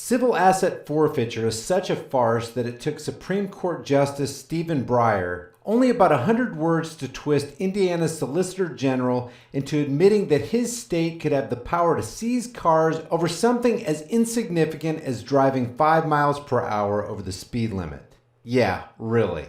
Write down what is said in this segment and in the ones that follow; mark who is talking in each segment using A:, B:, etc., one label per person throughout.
A: Civil asset forfeiture is such a farce that it took Supreme Court Justice Stephen Breyer only about 100 words to twist Indiana's Solicitor General into admitting that his state could have the power to seize cars over something as insignificant as driving 5 miles per hour over the speed limit. Yeah, really.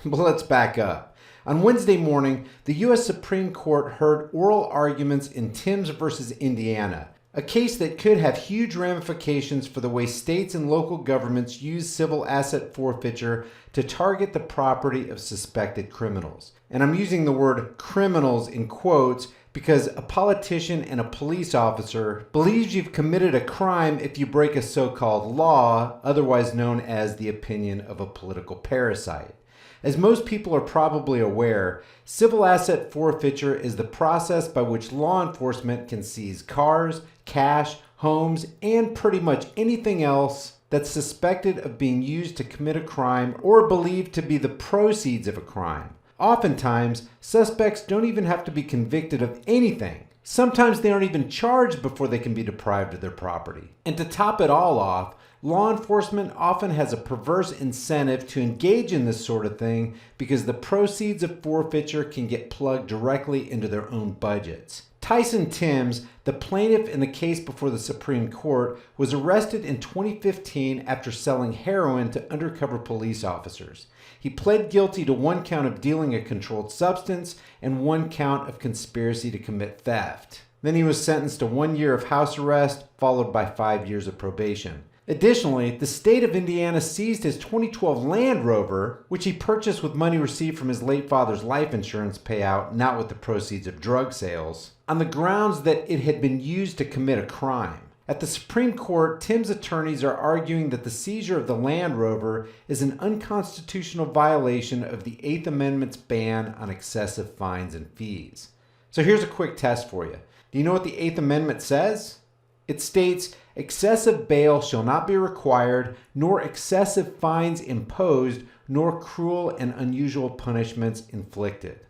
A: But let's back up. On Wednesday morning, the U.S. Supreme Court heard oral arguments in Timms versus Indiana, a case that could have huge ramifications for the way states and local governments use civil asset forfeiture to target the property of suspected criminals. And I'm using the word criminals in quotes because a politician and a police officer believes you've committed a crime if you break a so-called law, otherwise known as the opinion of a political parasite. As most people are probably aware, civil asset forfeiture is the process by which law enforcement can seize cars, cash, homes, and pretty much anything else that's suspected of being used to commit a crime or believed to be the proceeds of a crime. Oftentimes, suspects don't even have to be convicted of anything. Sometimes they aren't even charged before they can be deprived of their property. And to top it all off, law enforcement often has a perverse incentive to engage in this sort of thing because the proceeds of forfeiture can get plugged directly into their own budgets. Tyson Timms, the plaintiff in the case before the Supreme Court, was arrested in 2015 after selling heroin to undercover police officers. He pled guilty to 1 count of dealing a controlled substance and 1 count of conspiracy to commit theft. Then he was sentenced to 1 year of house arrest, followed by 5 years of probation. Additionally, the state of Indiana seized his 2012 Land Rover, which he purchased with money received from his late father's life insurance payout, not with the proceeds of drug sales, on the grounds that it had been used to commit a crime. At the Supreme Court, Tim's attorneys are arguing that the seizure of the Land Rover is an unconstitutional violation of the Eighth Amendment's ban on excessive fines and fees. So here's a quick test for you. Do you know what the Eighth Amendment says? It states, excessive bail shall not be required, nor excessive fines imposed, nor cruel and unusual punishments inflicted.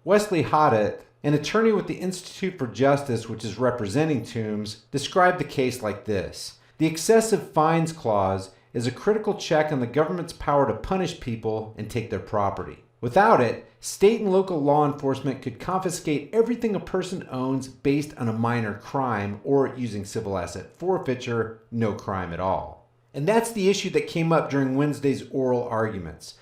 A: Wesley Hoddett, an attorney with the Institute for Justice, which is representing Timms, described the case like this. The excessive fines clause is a critical check on the government's power to punish people and take their property. Without it, state and local law enforcement could confiscate everything a person owns based on a minor crime, or using civil asset forfeiture, no crime at all. And that's the issue that came up during Wednesday's oral arguments.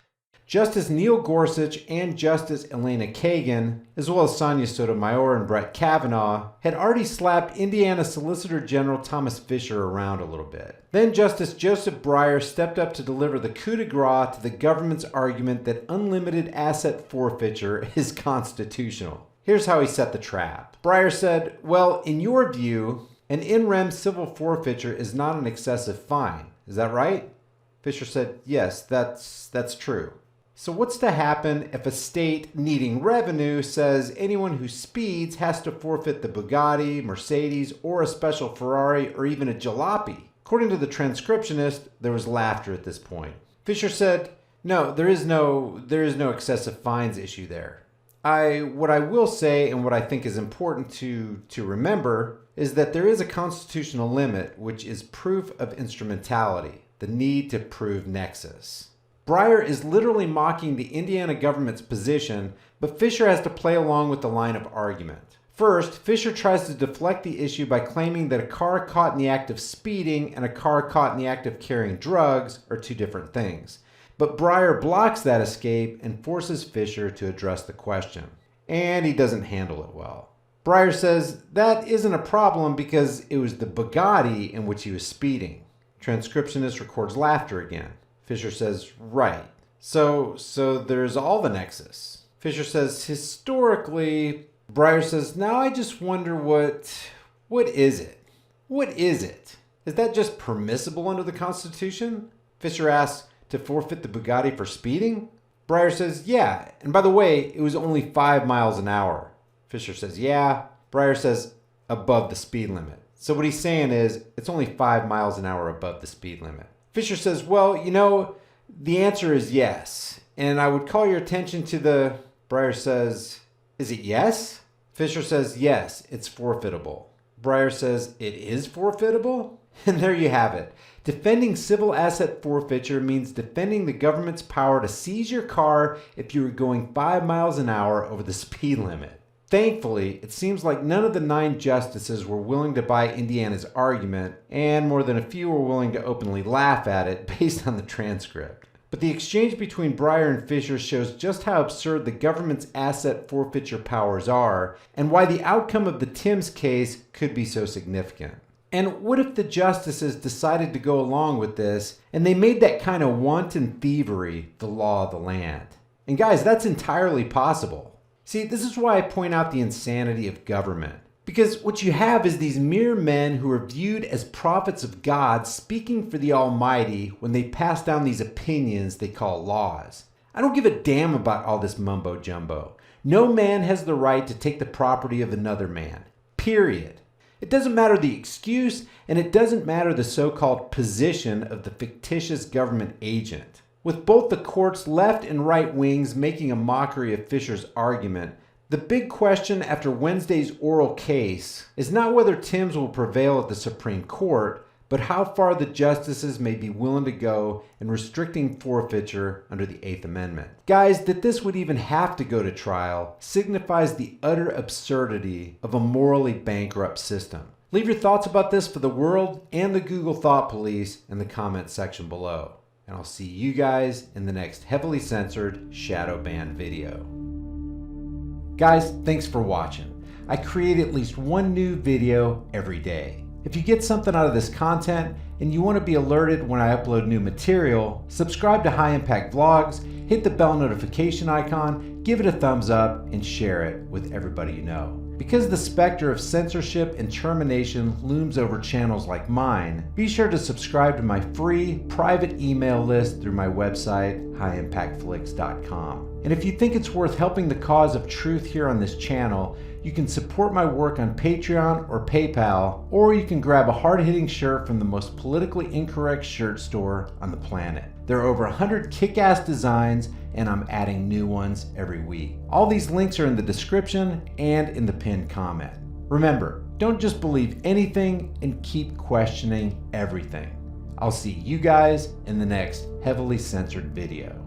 A: Justice Neil Gorsuch and Justice Elena Kagan, as well as Sonia Sotomayor and Brett Kavanaugh, had already slapped Indiana Solicitor General Thomas Fisher around a little bit. Then Justice Joseph Breyer stepped up to deliver the coup de grace to the government's argument that unlimited asset forfeiture is constitutional. Here's how he set the trap. Breyer said, well, in your view, an in rem civil forfeiture is not an excessive fine. Is that right? Fisher said, yes, that's true. So what's to happen if a state needing revenue says anyone who speeds has to forfeit the Bugatti, Mercedes, or a special Ferrari, or even a jalopy? According to the transcriptionist, there was laughter at this point. Fisher said, no, there is no excessive fines issue there. What I will say, and what I think is important to remember, is that there is a constitutional limit, which is proof of instrumentality, the need to prove nexus. Breyer is literally mocking the Indiana government's position, but Fisher has to play along with the line of argument. First, Fisher tries to deflect the issue by claiming that a car caught in the act of speeding and a car caught in the act of carrying drugs are two different things. But Breyer blocks that escape and forces Fisher to address the question. And he doesn't handle it well. Breyer says that isn't a problem because it was the Bugatti in which he was speeding. Transcriptionist records laughter again. Fisher says, right. So there's all the nexus. Fisher says, historically. Breyer says, now I just wonder what is it? What is it? Is that just permissible under the Constitution? Fisher asks, to forfeit the Bugatti for speeding? Breyer says, yeah. And by the way, it was only 5 miles an hour. Fisher says, yeah. Breyer says, above the speed limit. So what he's saying is, it's only 5 miles an hour above the speed limit. Fisher says, well, the answer is yes. And I would call your attention to the... Breyer says, is it yes? Fisher says, yes, it's forfeitable. Breyer says, it is forfeitable? And there you have it. Defending civil asset forfeiture means defending the government's power to seize your car if you were going 5 miles an hour over the speed limit. Thankfully, it seems like none of the 9 justices were willing to buy Indiana's argument, and more than a few were willing to openly laugh at it based on the transcript. But the exchange between Breyer and Fisher shows just how absurd the government's asset forfeiture powers are, and why the outcome of the Timms case could be so significant. And what if the justices decided to go along with this, and they made that kind of wanton thievery the law of the land? And guys, that's entirely possible. See, this is why I point out the insanity of government. Because what you have is these mere men who are viewed as prophets of God speaking for the Almighty when they pass down these opinions they call laws. I don't give a damn about all this mumbo jumbo. No man has the right to take the property of another man. Period. It doesn't matter the excuse, and it doesn't matter the so-called position of the fictitious government agent. With both the court's left and right wings making a mockery of Fisher's argument, the big question after Wednesday's oral case is not whether Timms will prevail at the Supreme Court, but how far the justices may be willing to go in restricting forfeiture under the 8th Amendment. Guys, that this would even have to go to trial signifies the utter absurdity of a morally bankrupt system. Leave your thoughts about this for the world and the Google Thought Police in the comments section below. And I'll see you guys in the next heavily censored shadow ban video. Guys, thanks for watching. I create at least one new video every day. If you get something out of this content and you want to be alerted when I upload new material, subscribe to High Impact Vlogs, hit the bell notification icon, give it a thumbs up, and share it with everybody you know. Because the specter of censorship and termination looms over channels like mine, be sure to subscribe to my free private email list through my website, highimpactflix.com. And if you think it's worth helping the cause of truth here on this channel, you can support my work on Patreon or PayPal, or you can grab a hard-hitting shirt from the most politically incorrect shirt store on the planet. There are over 100 kick-ass designs, and I'm adding new ones every week. All these links are in the description and in the pinned comment. Remember, don't just believe anything and keep questioning everything. I'll see you guys in the next heavily censored video.